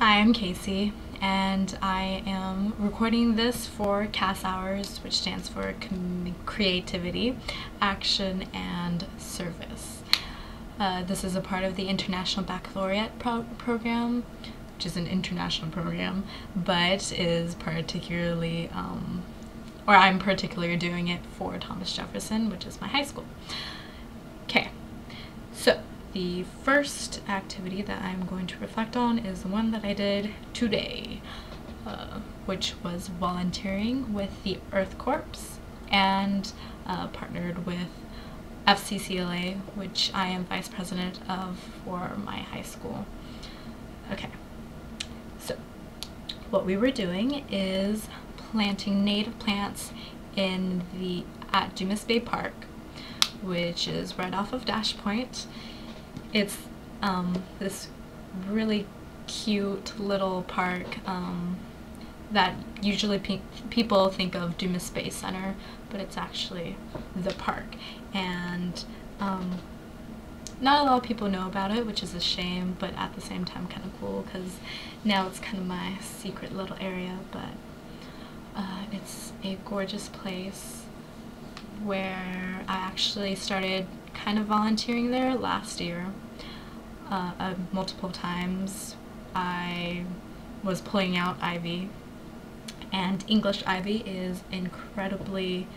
Hi, I'm Casey, and I am recording this for CAS hours, which stands for Creativity, Action, and Service. This is a part of the International Baccalaureate program, which is an international program, but is particularly, or I'm particularly doing it for Thomas Jefferson, which is my high school. Okay, so the first activity that I'm going to reflect on is the one that I did today, which was volunteering with the Earth Corps and partnered with FCCLA, which I am vice president of for my high school. Okay, so what we were doing is planting native plants at Dumas Bay Park, which is right off of Dash Point. It's this really cute little park that usually people think of Dumas Space Center, but it's actually the park. And not a lot of people know about it, which is a shame, but at the same time kind of cool, because now it's kind of my secret little area. But it's a gorgeous place where I actually started kind of volunteering there last year. Multiple times I was pulling out ivy, and English ivy is incredibly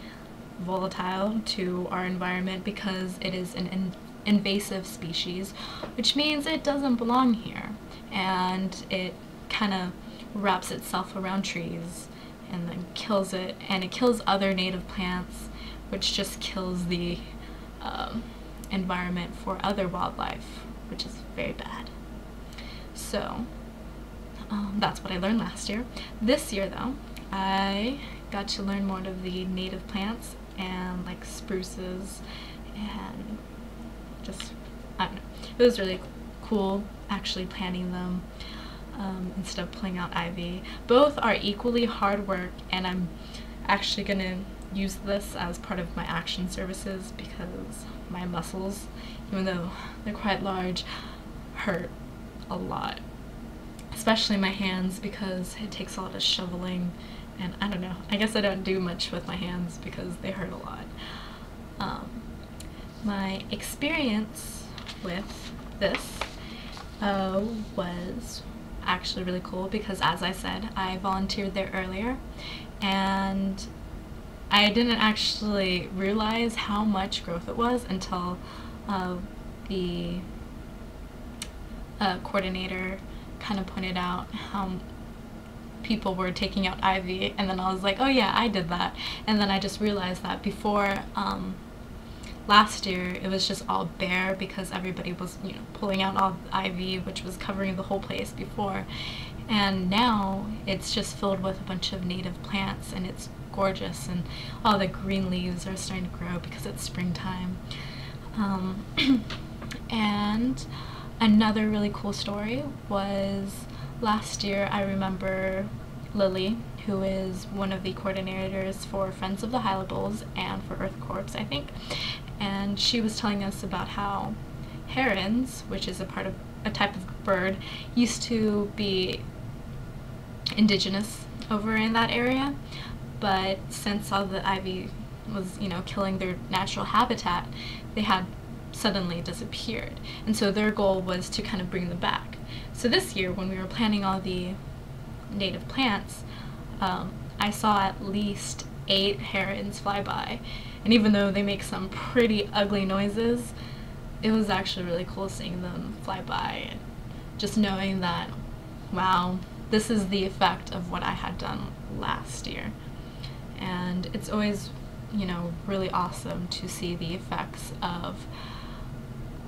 volatile to our environment because it is an invasive species, which means it doesn't belong here, and it kind of wraps itself around trees and then kills it, and it kills other native plants, which just kills the environment for other wildlife, which is very bad. So that's what I learned last year. This year though, I got to learn more of the native plants and like spruces, and just, I don't know, it was really cool actually planting them instead of pulling out ivy. Both are equally hard work, and I'm actually gonna use this as part of my action services because my muscles, even though they're quite large, hurt a lot, especially my hands, because it takes a lot of shoveling, and I don't know, I guess I don't do much with my hands because they hurt a lot. My experience with this was actually really cool because, as I said, I volunteered there earlier, and I didn't actually realize how much growth it was until the coordinator kind of pointed out how people were taking out ivy, and then I was like, oh yeah, I did that. And then I just realized that before last year it was just all bare because everybody was, you know, pulling out all the ivy, which was covering the whole place before, and now it's just filled with a bunch of native plants, and it's gorgeous, and all the green leaves are starting to grow because it's springtime. And another really cool story was last year. I remember Lily, who is one of the coordinators for Friends of the Hylables and for Earth Corps, I think, and she was telling us about how herons, which is a type of bird, used to be indigenous over in that area, but since all the ivy was, you know, killing their natural habitat, they had suddenly disappeared, and so their goal was to kind of bring them back. So this year, when we were planting all the native plants, I saw at least 8 herons fly by, and even though they make some pretty ugly noises, it was actually really cool seeing them fly by and just knowing that, wow, this is the effect of what I had done last year. And it's always, you know, really awesome to see the effects of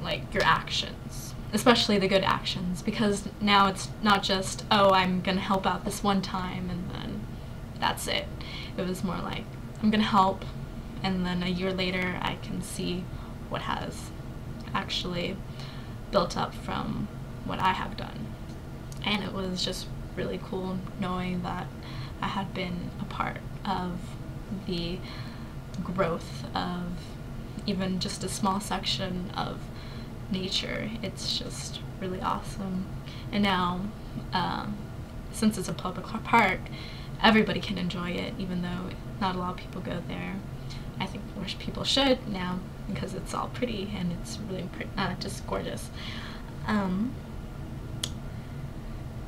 like your actions, especially the good actions, because now it's not just, oh, I'm gonna help out this one time and then that's it. It was more like, I'm gonna help, and then a year later I can see what has actually built up from what I have done. And it was just really cool knowing that I had been a part of the growth of even just a small section of nature. It's just really awesome. And now since it's a public park, everybody can enjoy it, even though not a lot of people go there. I think more people should now because it's all pretty and it's really just gorgeous.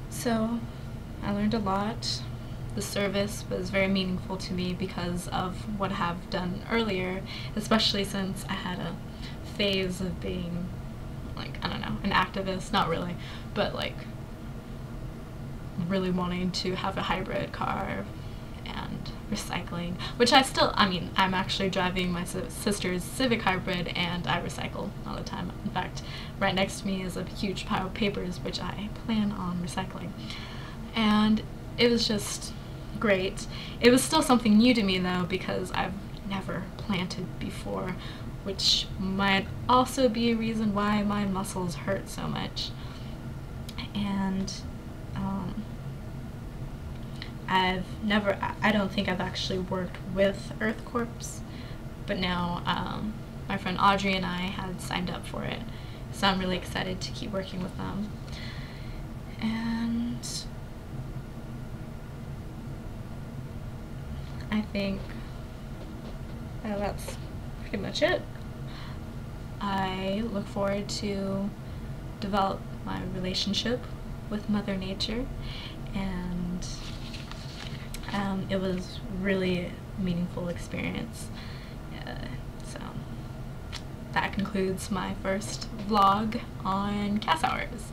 So I learned a lot. The service was very meaningful to me because of what I have done earlier, especially since I had a phase of being, like, I don't know, an activist, not really, but like really wanting to have a hybrid car and recycling, which I'm actually driving my sister's Civic Hybrid and I recycle all the time. In fact, right next to me is a huge pile of papers which I plan on recycling. And it was just great. It was still something new to me though, because I've never planted before, which might also be a reason why my muscles hurt so much. And I don't think I've actually worked with Earth Corps, but now my friend Audrey and I had signed up for it, so I'm really excited to keep working with them. And I think that's pretty much it. I look forward to develop my relationship with Mother Nature, and it was really a meaningful experience. So that concludes my first vlog on CAS hours.